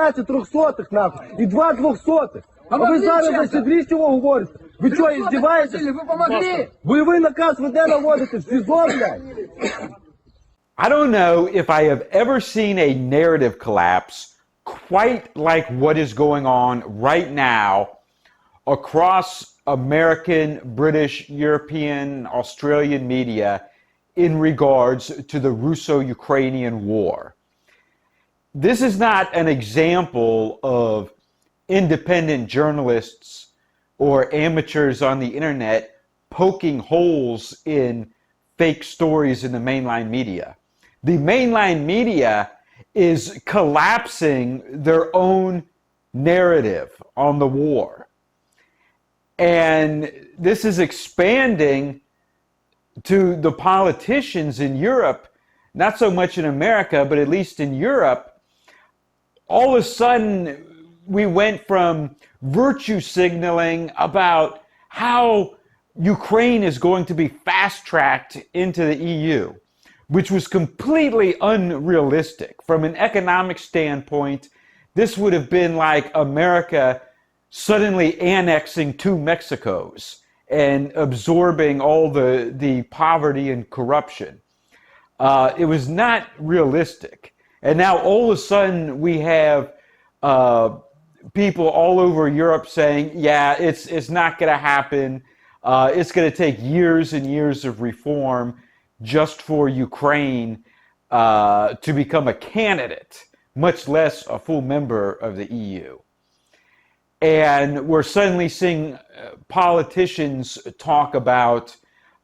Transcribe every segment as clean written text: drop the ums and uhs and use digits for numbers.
15 трьохсотих, нахуй, і 2 двохсотих. А ви зараз за седлі чого говорите? Ви що, іздіваєтесь? Ви помогли! Бойовий наказ ви де наводите? В СІЗО, блядь? I don't know if I have ever seen a narrative collapse quite like what is going on right now across American, British, European, Australian media in regards to the Russo-Ukrainian war. This is not an example of independent journalists or amateurs on the internet poking holes in fake stories in the mainline media. The mainline media is collapsing their own narrative on the war. And this is expanding to the politicians in Europe, not so much in America, but at least in Europe. All of a sudden, we went from virtue signaling about how Ukraine is going to be fast-tracked into the EU, which was completely unrealistic. From an economic standpoint, this would have been like America suddenly annexing 2 Mexicos and absorbing all the poverty and corruption. It was not realistic. And now all of a sudden we have people all over Europe saying, yeah, it's not going to happen. It's going to take years and years of reform just for Ukraine to become a candidate, much less a full member of the EU. And we're suddenly seeing politicians talk about,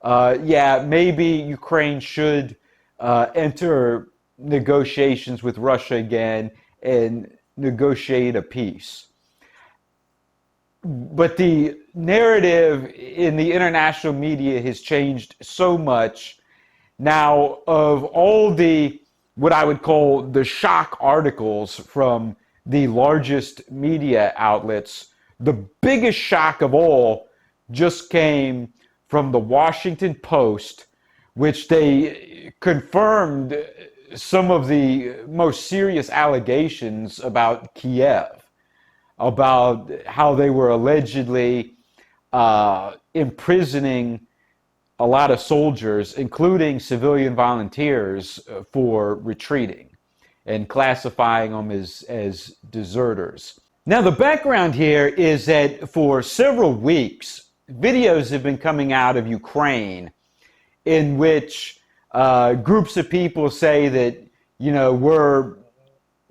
yeah, maybe Ukraine should enter negotiations with Russia again and negotiate a peace. But the narrative in the international media has changed so much now. Of all the, what I would call the shock articles from the largest media outlets, the biggest shock of all just came from the Washington Post, which they confirmed some of the most serious allegations about Kiev, about how they were allegedly imprisoning a lot of soldiers, including civilian volunteers, for retreating and classifying them as deserters. Now, the background here is that for several weeks, videos have been coming out of Ukraine in which groups of people say that, you know, we're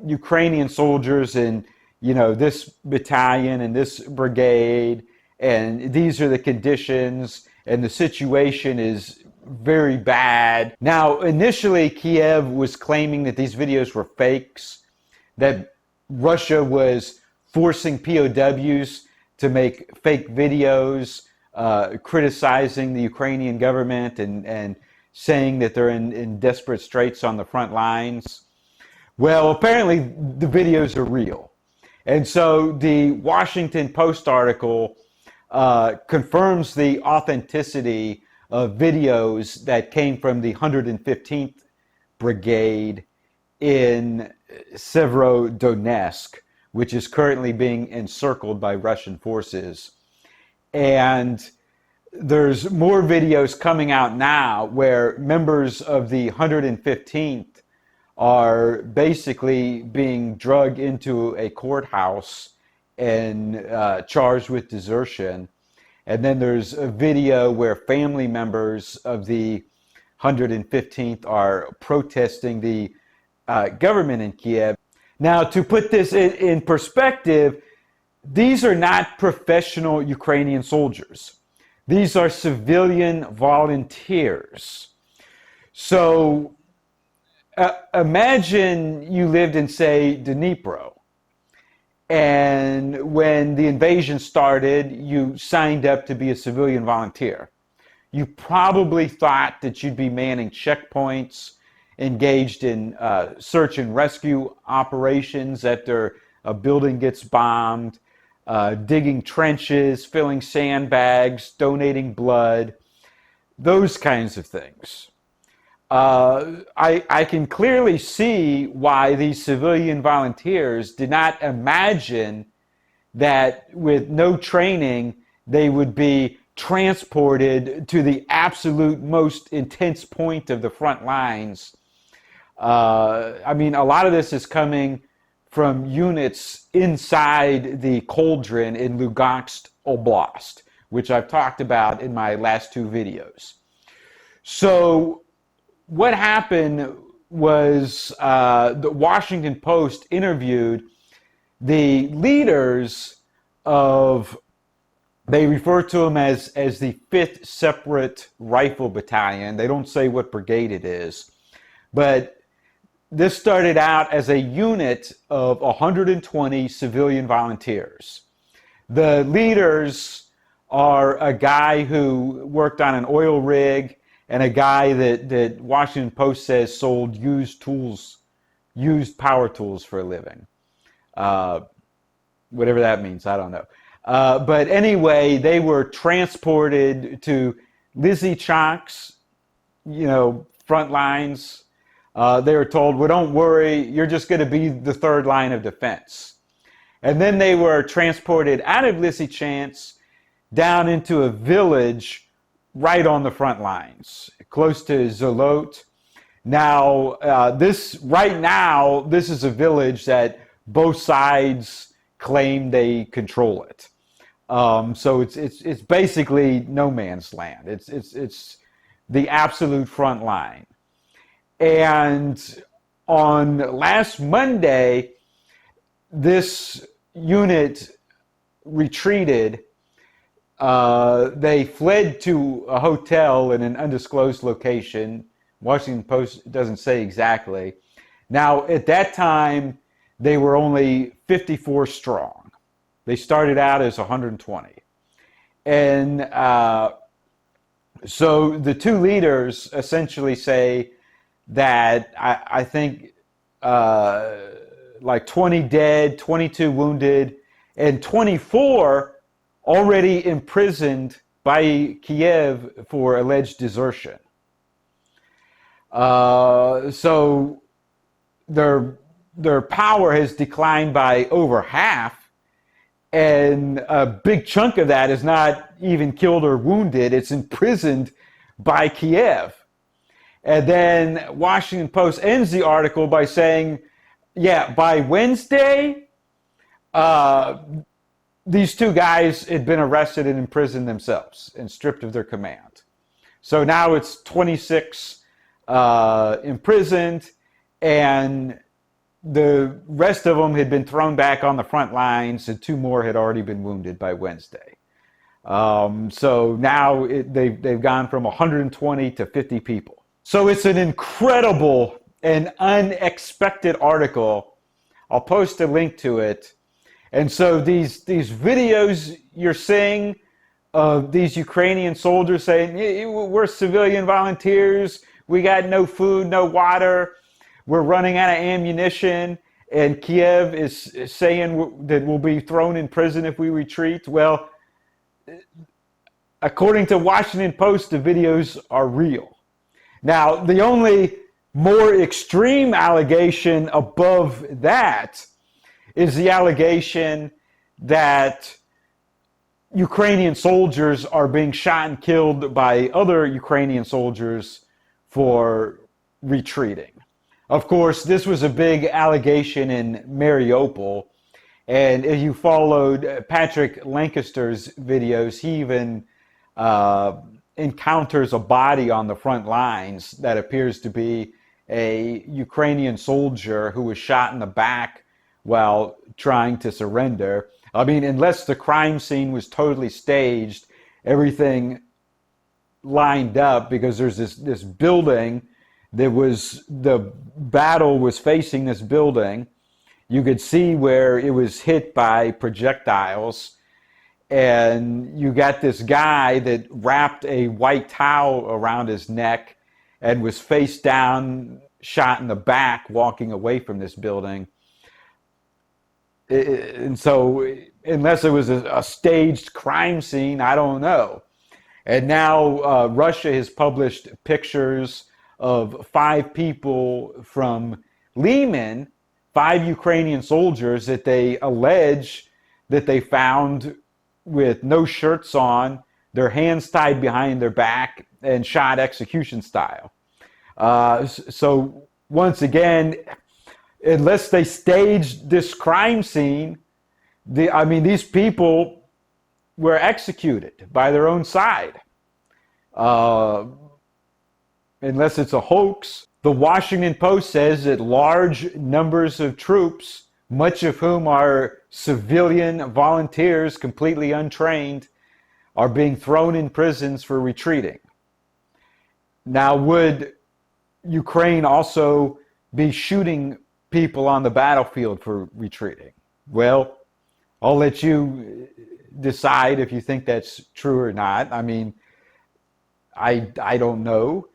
Ukrainian soldiers in, you know, this battalion and this brigade, and these are the conditions, and the situation is very bad. Now, initially, Kiev was claiming that these videos were fakes, that Russia was forcing POWs to make fake videos criticizing the Ukrainian government and saying that they're in desperate straits on the front lines. Well, apparently the videos are real. And so the Washington Post article confirms the authenticity of videos that came from the 115th Brigade in Severodonetsk, which is currently being encircled by Russian forces. And there's more videos coming out now where members of the 115th are basically being dragged into a courthouse and charged with desertion. And then there's a video where family members of the 115th are protesting the government in Kiev. Now, to put this in perspective, these are not professional Ukrainian soldiers. These are civilian volunteers. So imagine you lived in, say, Dnipro, and when the invasion started, you signed up to be a civilian volunteer. You probably thought that you'd be manning checkpoints, engaged in search and rescue operations after a building gets bombed, digging trenches, filling sandbags, donating blood, those kinds of things. I can clearly see why these civilian volunteers did not imagine that with no training, they would be transported to the absolute most intense point of the front lines. I mean, a lot of this is coming from units inside the cauldron in Lugansk Oblast, which I've talked about in my last two videos. So what happened was the Washington Post interviewed the leaders of, they refer to them as the 5th Separate Rifle Battalion. They don't say what brigade it is, but this started out as a unit of 120 civilian volunteers. The leaders are a guy who worked on an oil rig and a guy that Washington Post says sold used power tools for a living. Whatever that means, I don't know. But anyway, they were transported to Lysychansk, front lines. They were told, well, don't worry, you're just going to be the third line of defense. And then they were transported out of Lysychansk down into a village right on the front lines, close to Zolot. Now, this is a village that both sides claim they control it. So it's basically no man's land. It's the absolute front line. And on last Monday, this unit retreated. They fled to a hotel in an undisclosed location. Washington Post doesn't say exactly. Now, at that time, they were only 54 strong. They started out as 120. And so the two leaders essentially say that I think like 20 dead, 22 wounded, and 24 already imprisoned by Kiev for alleged desertion. So their power has declined by over half, and a big chunk of that is not even killed or wounded. It's imprisoned by Kiev. And then Washington Post ends the article by saying, yeah, by Wednesday, these two guys had been arrested and imprisoned themselves and stripped of their command. So now it's 26 imprisoned, and the rest of them had been thrown back on the front lines, and two more had already been wounded by Wednesday. So now they've gone from 120 to 50 people. So it's an incredible and unexpected article. I'll post a link to it. And so these videos you're seeing of these Ukrainian soldiers saying, we're civilian volunteers, we got no food, no water, we're running out of ammunition, and Kiev is saying that we'll be thrown in prison if we retreat. Well, according to Washington Post, the videos are real. Now, the only more extreme allegation above that is the allegation that Ukrainian soldiers are being shot and killed by other Ukrainian soldiers for retreating. Of course, this was a big allegation in Mariupol, and if you followed Patrick Lancaster's videos, he even encounters a body on the front lines that appears to be a Ukrainian soldier who was shot in the back while trying to surrender. I mean, unless the crime scene was totally staged, everything lined up, because there's this building that was, the battle was facing this building. You could see where it was hit by projectiles, and you got this guy that wrapped a white towel around his neck and was face down, shot in the back, walking away from this building. And so, unless it was a staged crime scene, I don't know. And now Russia has published pictures of 5 people from Lyman, 5 Ukrainian soldiers that they allege that they found with no shirts on, their hands tied behind their back, and shot execution style. So once again, unless they staged this crime scene, these people were executed by their own side. Unless it's a hoax. The Washington Post says that large numbers of troops, much of whom are civilian volunteers, completely untrained, are being thrown in prisons for retreating. Now, would Ukraine also be shooting people on the battlefield for retreating? Well, I'll let you decide if you think that's true or not. I mean, I don't know,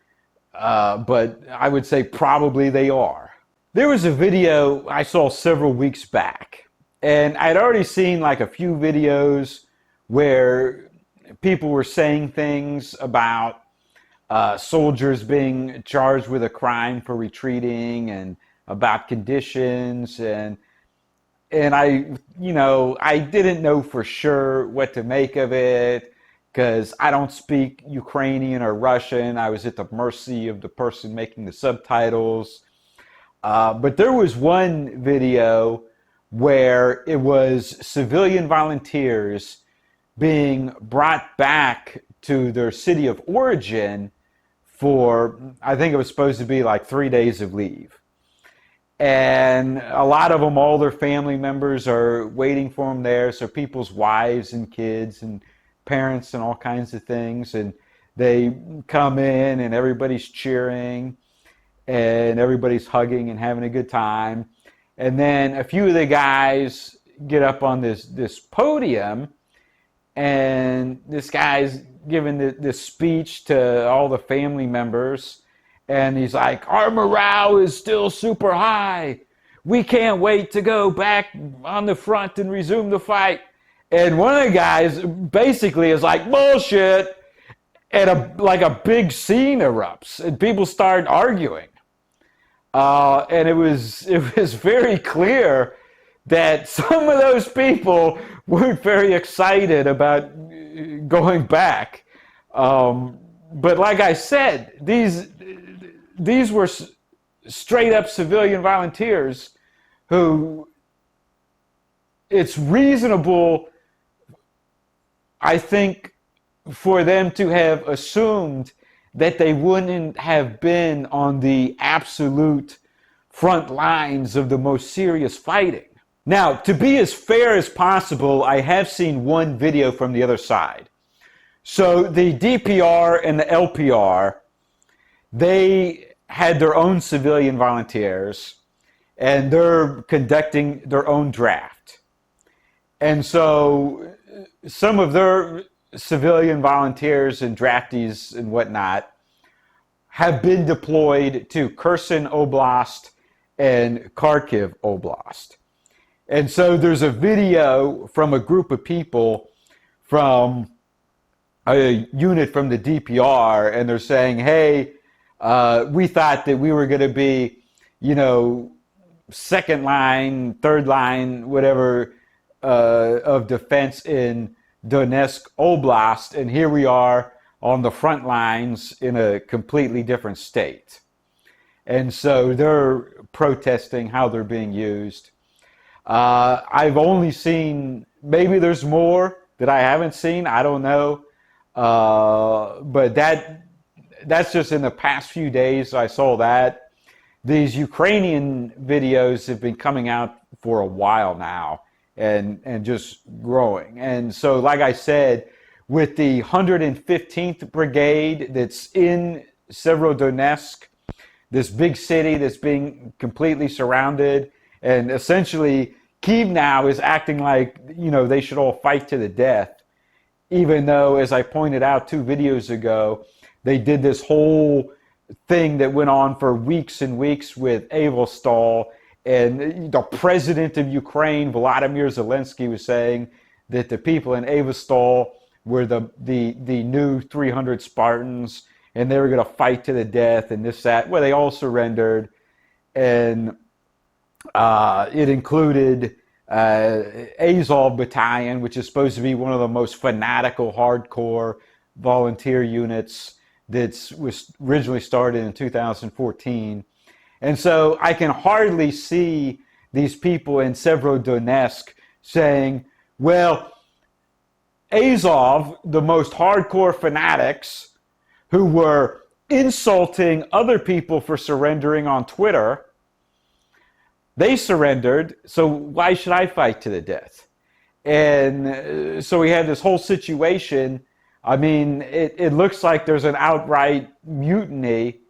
but I would say probably they are. There was a video I saw several weeks back, and I'd already seen like a few videos where people were saying things about soldiers being charged with a crime for retreating and about conditions, and I didn't know for sure what to make of it because I don't speak Ukrainian or Russian. I was at the mercy of the person making the subtitles. But there was one video where it was civilian volunteers being brought back to their city of origin for, I think it was supposed to be like 3 days of leave. And a lot of them, all their family members are waiting for them there. So people's wives and kids and parents and all kinds of things. And they come in and everybody's cheering and everybody's hugging and having a good time. And then a few of the guys get up on this podium, and this guy's giving this speech to all the family members. And he's like, our morale is still super high. We can't wait to go back on the front and resume the fight. And one of the guys basically is like, bullshit. And a big scene erupts and people start arguing. And it was very clear that some of those people weren't very excited about going back. But like I said, these were straight up civilian volunteers who it's reasonable, I think, for them to have assumed that they wouldn't have been on the absolute front lines of the most serious fighting. Now, to be as fair as possible, I have seen one video from the other side. So the DPR and the LPR, they had their own civilian volunteers, and they're conducting their own draft. And so some of their civilian volunteers and draftees and whatnot have been deployed to Kherson Oblast and Kharkiv Oblast. And so there's a video from a group of people from a unit from the DPR, and they're saying, hey, we thought that we were going to be, second line, third line, whatever, of defense in Donetsk Oblast, and here we are on the front lines in a completely different state. And so they're protesting how they're being used. I've only seen, maybe there's more that I haven't seen, I don't know. But that's just in the past few days I saw that. These Ukrainian videos have been coming out for a while now and just growing. And so, like I said, with the 115th Brigade that's in Severodonetsk, this big city that's being completely surrounded, and essentially Kyiv now is acting like, they should all fight to the death, even though, as I pointed out 2 videos ago, they did this whole thing that went on for weeks and weeks with Azovstal, and the president of Ukraine, Volodymyr Zelensky, was saying that the people in Azovstal were the new 300 Spartans, and they were going to fight to the death and this, that. Well, they all surrendered, and it included Azov Battalion, which is supposed to be one of the most fanatical, hardcore volunteer units that was originally started in 2014. And so I can hardly see these people in Severodonetsk saying, well, Azov, the most hardcore fanatics who were insulting other people for surrendering on Twitter, they surrendered, so why should I fight to the death? And so we had this whole situation. I mean, it looks like there's an outright mutiny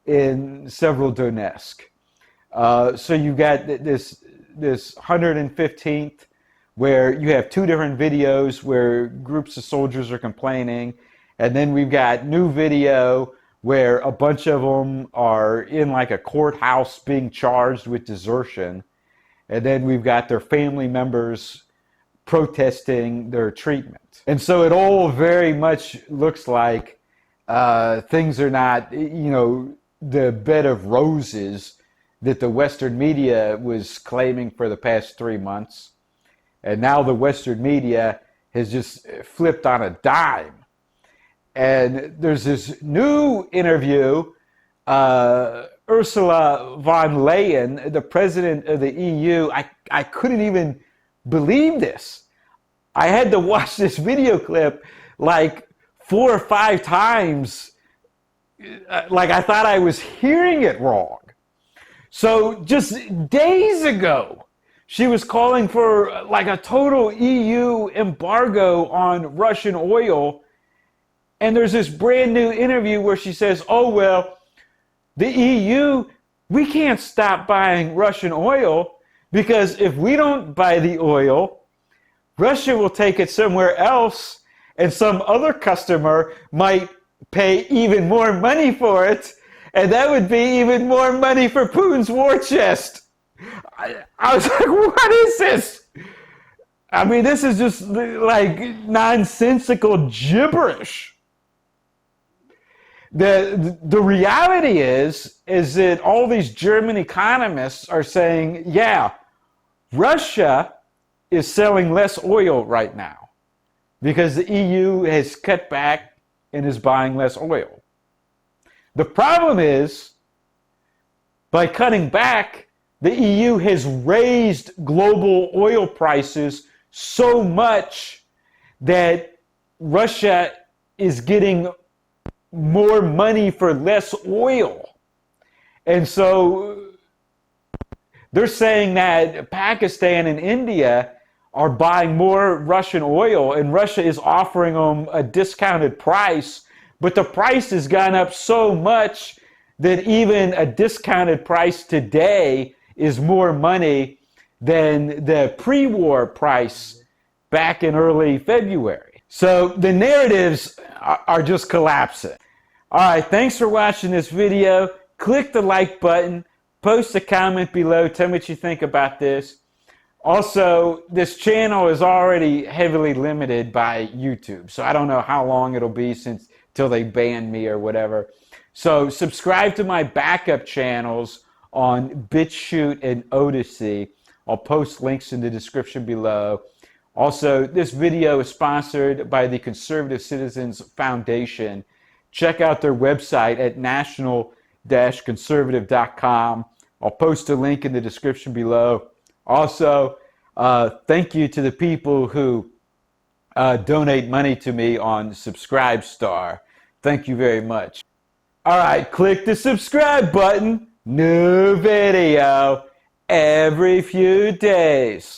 in Severodonetsk. So you got this 115th, where you have two different videos where groups of soldiers are complaining, and then we've got new video where a bunch of them are in like a courthouse being charged with desertion, and then we've got their family members protesting their treatment. And so it all very much looks like things are not, the bed of roses that the Western media was claiming for the past 3 months. And now the Western media has just flipped on a dime. And there's this new interview, Ursula von der Leyen, the president of the EU. I couldn't even believe this. I had to watch this video clip like 4 or 5 times. Like I thought I was hearing it wrong. So just days ago, she was calling for like a total EU embargo on Russian oil. And there's this brand new interview where she says, oh, well, the EU, we can't stop buying Russian oil because if we don't buy the oil, Russia will take it somewhere else and some other customer might pay even more money for it. And that would be even more money for Putin's war chest. I was like, what is this? I mean, this is just like nonsensical gibberish. The reality is that all these German economists are saying, yeah, Russia is selling less oil right now because the EU has cut back and is buying less oil. The problem is, by cutting back, the EU has raised global oil prices so much that Russia is getting more money for less oil. And so they're saying that Pakistan and India are buying more Russian oil, and Russia is offering them a discounted price, but the price has gone up so much that even a discounted price today is more money than the pre-war price back in early February. So the narratives are just collapsing. All right, thanks for watching this video. Click the like button, post a comment below, tell me what you think about this. Also, this channel is already heavily limited by YouTube, so I don't know how long it'll be till they ban me or whatever. So subscribe to my backup channels on BitChute and Odysee. I'll post links in the description below. Also, this video is sponsored by the Conservative Citizens Foundation. Check out their website at national-conservative.com. I'll post a link in the description below. Also, thank you to the people who donate money to me on Subscribestar. Thank you very much. All right, click the subscribe button. New video every few days.